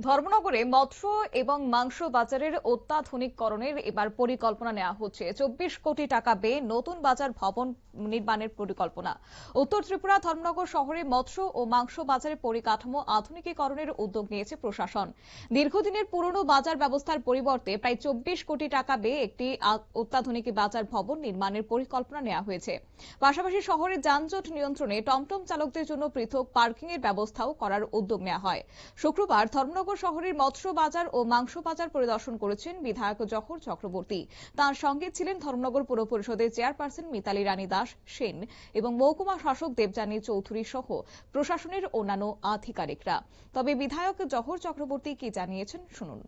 ধর্মনগরে মৎস্য এবং মাংস বাজারের অত্যাধুনিকীকরণের এবার পরিকল্পনা নেওয়া হচ্ছে। 24 কোটি টাকা ব্যয়ে নতুন বাজার ভবন নির্মাণের পরিকল্পনা। উত্তর ত্রিপুরা ধর্মনগর শহরে মৎস্য ও মাংস বাজারের পরিকাঠামো আধুনিকীকরণের উদ্যোগ নিয়েছে প্রশাসন। দীর্ঘদিনের পুরনো বাজার ব্যবস্থার পরিবর্তে প্রায় 24 কোটি টাকা ব্যয়ে একটি অত্যাধুনিক বাজার ভবন নির্মাণের পরিকল্পনা নেওয়া হয়েছে। পাশাপাশি শহরে যানজট নিয়ন্ত্রণে টমটম চালকদের জন্য পৃথক পার্কিং এর ব্যবস্থাও করার উদ্যোগ নেওয়া হয়। শুক্রবার ধর্মনগর শহরের মৎস্য বাজার ও মাংস বাজার পরিদর্শন করেছেন বিধায়ক জহর চক্রবর্তী। তার সঙ্গে ছিলেন ধর্মনগর পুর পরিষদের চেয়ারপারসন মিতালি রানী দাস সেন এবং মহকুমা শাসক দেবযানী চৌধুরী সহ প্রশাসনের অন্যান্য আধিকারিকরা। তবে বিধায়ক জহর চক্রবর্তী কি জানিয়েছেন শুনুন।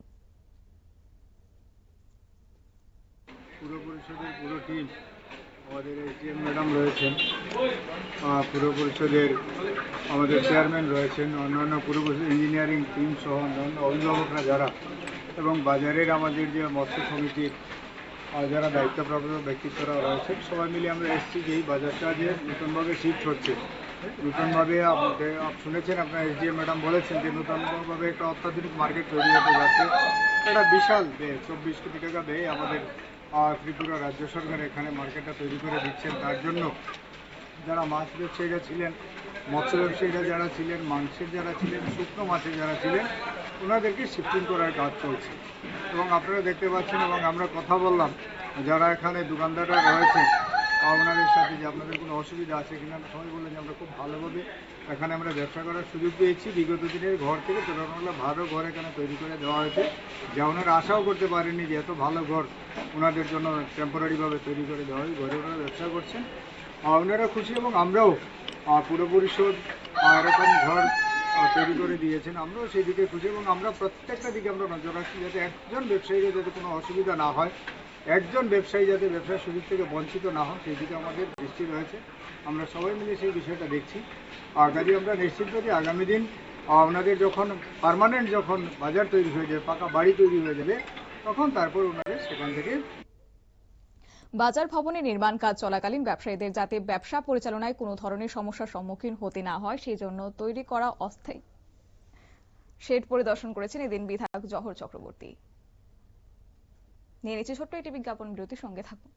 পুর পরিষদের পুরো টিম, আমাদের এসডিএম ম্যাডাম রয়েছেন, পুর পরিষদের আমাদের চেয়ারম্যান রয়েছেন, অন্যান্য পুর পরিষদ ইঞ্জিনিয়ারিং টিম সহ অন্যান্য অভিভাবকরা যারা, এবং বাজারের আমাদের যে মৎস্য সমিতির যারা দায়িত্বপ্রাপ্ত ব্যক্তিত্বরা রয়েছেন, সবাই মিলে আমরা এসেছি যে এই বাজারটা যে নতুনভাবে শিফট হচ্ছে। নতুনভাবে আমাদের শুনেছেন, আপনার এসডিএম ম্যাডাম বলেছেন যে নতুনভাবে একটা অত্যাধুনিক মার্কেট তৈরি হতে যাচ্ছে। একটা বিশাল ব্যয়, 24 কোটি টাকা ব্যয় আমাদের ত্রিপুরা রাজ্য সরকার এখানে মার্কেটটা তৈরি করে দিচ্ছেন। তার জন্য যারা মাছ ব্যবসায়ীরা ছিলেন, মৎস্য ব্যবসায়ীরা যারা ছিলেন, মাংসের যারা ছিলেন, শুকনো মাছের যারা ছিলেন, ওনাদেরকে শিফটিং করার কাজ চলছে। এবং আপনারা দেখতে পাচ্ছেন, এবং আমরা কথা বললাম যারা এখানে দোকানদাররা রয়েছেন ওনাদের সাথে, যে আপনাদের কোনো অসুবিধা আছে কিনা। সবাই বললেন যে আমরা খুব ভালোভাবে এখানে আমরা ব্যবসা করার সুযোগ পেয়েছি। বিগত দিনের ঘর থেকে তুলনামূলক ভালো ঘর এখানে তৈরি করে দেওয়া হয়েছে, যা ওনারা আশাও করতে পারেননি যে এত ভালো ঘর ওনাদের জন্য টেম্পোরারিভাবে তৈরি করে দেওয়া হয়। ঘরে ওনারা ব্যবসা করছেন, ওনারা খুশি, এবং আমরাও পুর পরিষদ এরকম ঘর তৈরি করে দিয়েছেন, আমরাও সেই দিকে খুশি। এবং আমরা প্রত্যেকটা দিকে আমরা নজর রাখছি যাতে একজন ব্যবসায়ীরা যাতে কোনো অসুবিধা না হয়, একজন ব্যবসায়ী যাতে ব্যবসার সুযোগ থেকে বঞ্চিত না হন, সেই দিকে আমাদের দৃষ্টি রয়েছে। আমরা সবাই মিলে সেই বিষয়টা দেখছি। আর কাজে আমরা নিশ্চিত যে আগামী দিন ওনাদের যখন পার্মানেন্ট যখন বাজার তৈরি হয়ে যাবে, পাকা বাড়ি তৈরি হয়ে যাবে, তখন তারপর ওনাদের সেখান থেকে বাজার ভবনের নির্মাণ কাজ চলাকালীন ব্যবসায়ীদের যাতে ব্যবসা পরিচালনায় কোনো ধরনের সমস্যার সম্মুখীন হতে না হয় সেই জন্য তৈরি করা অস্থায়ী শেড পরিদর্শন করেছেন এদিন বিধায়ক জহর চক্রবর্তী। নিয়ে নিচ্ছে ছোট্ট একটি বিজ্ঞাপন বিরতির সঙ্গে থাকুন।